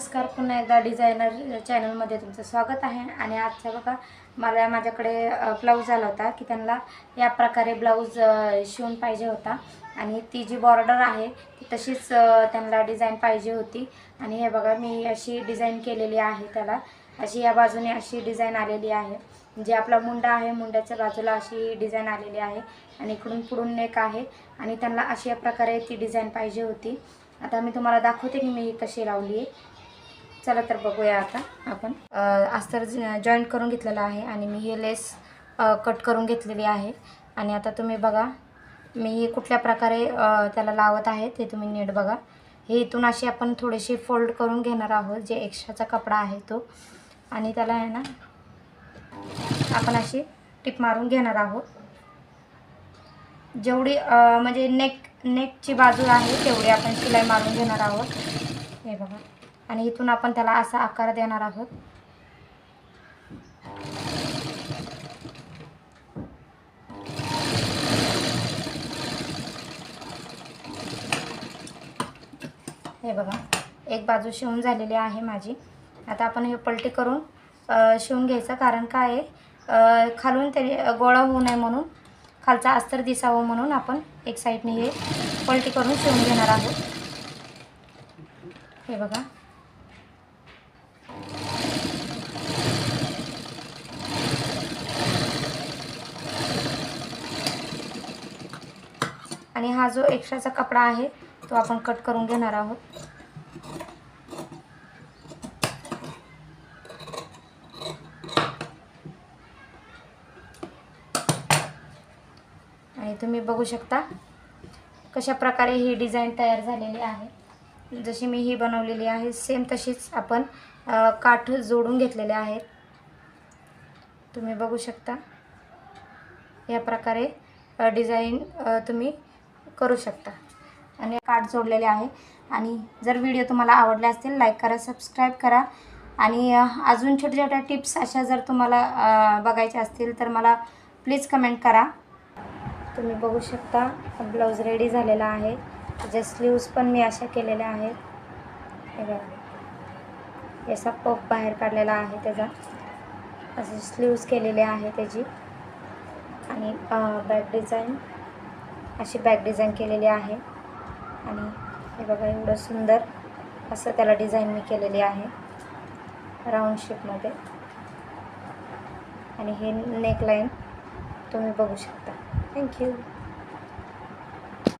नमस्कार, पुन्हा एकदा डिझायनर चॅनलमध्ये तुमचं स्वागत आहे। आणि आजचा बघा मला माझ्याकडे ब्लाऊज आला होता की त्यांना या प्रकारे ब्लाऊज शिवून पाहिजे होता आणि ती जी बॉर्डर आहे ती तशीच त्यांना डिझाइन पाहिजे होती। आणि हे बघा मी अशी डिझाइन केलेली आहे, त्याला अशी या बाजूने अशी डिझाइन आलेली आहे, जे आपला मुंडा आहे मुंड्याच्या बाजूला अशी डिझाइन आलेली आहे आणि इकडून पुढून नेक आहे आणि त्यांना अशा प्रकारे ती डिझाइन पाहिजे होती। आता मी तुम्हाला दाखवते की मी कशी लावली आहे। चला तर बघूया। आता आपण अस्तर जॉईंट करून घेतलेला आहे आणि मी हे लेस कट करून घेतलेली आहे। आणि आता तुम्ही बघा मी कुठल्या प्रकारे त्याला लावत आहे ते तुम्ही नीट बघा। हे इथून अशी आपण थोडीशी फोल्ड करून घेणार आहोत, जे एक्स्ट्राचा कपडा आहे तो, आणि त्याला आहे ना आपण अशी टिप मारून घेणार आहोत। जेवढी म्हणजे नेकची बाजू आहे तेवढी आपण शिलाई मारून घेणार आहोत, हे बघा। आणि इथून आपण त्याला असा आकार देणार आहोत। हे बघा एक बाजू शिवून झालेली आहे माझी। आता आपण हे पलटी करून शिवून घ्यायचं, कारण काय आहे खालून तरी गोळा होऊ नये म्हणून, खालचा अस्तर दिसावं म्हणून आपण एक साईडने हे पलटी करून शिवून घेणार आहोत, हे बघा। आणि हा जो एक्स्ट्राचा कपडा आहे तो आपण कट करून घेणार आहोत। आणि तुम्ही बघू शकता कशा प्रकारे ही डिझाइन तयार झालेली आहे। जशी मी ही बनवलेली आहे सेम तशीच आपण काठ जोडून घेतलेले आहेत, तुम्ही बघू शकता। या प्रकारे डिझाइन तुम्ही करू शकता आणि काठ जोडलेले आहे। आणि जर व्हिडिओ तुम्हाला आवडले असतील लाईक करा, सबस्क्राईब करा। आणि अजून छोट्या छोट्या टिप्स अशा जर तुम्हाला बघायच्या असतील तर मला प्लीज कमेंट करा। तुम्ही बघू शकता ब्लाऊज रेडी झालेला आहे। त्याच्या स्लीव्स पण मी अशा केलेल्या आहेत, हे बघा। याचा पफ बाहेर काढलेला आहे, त्याचा असे स्लीव्स केलेले आहे त्याची। आणि बॅक डिझाइन अशी बॅक डिझाइन केलेली आहे। आणि हे बघा एवढं सुंदर असं त्याला डिझाइन मी केलेली आहे राऊंड शेपमध्ये। आणि हे नेकलाइन तुम्ही बघू शकता। थँक्यू।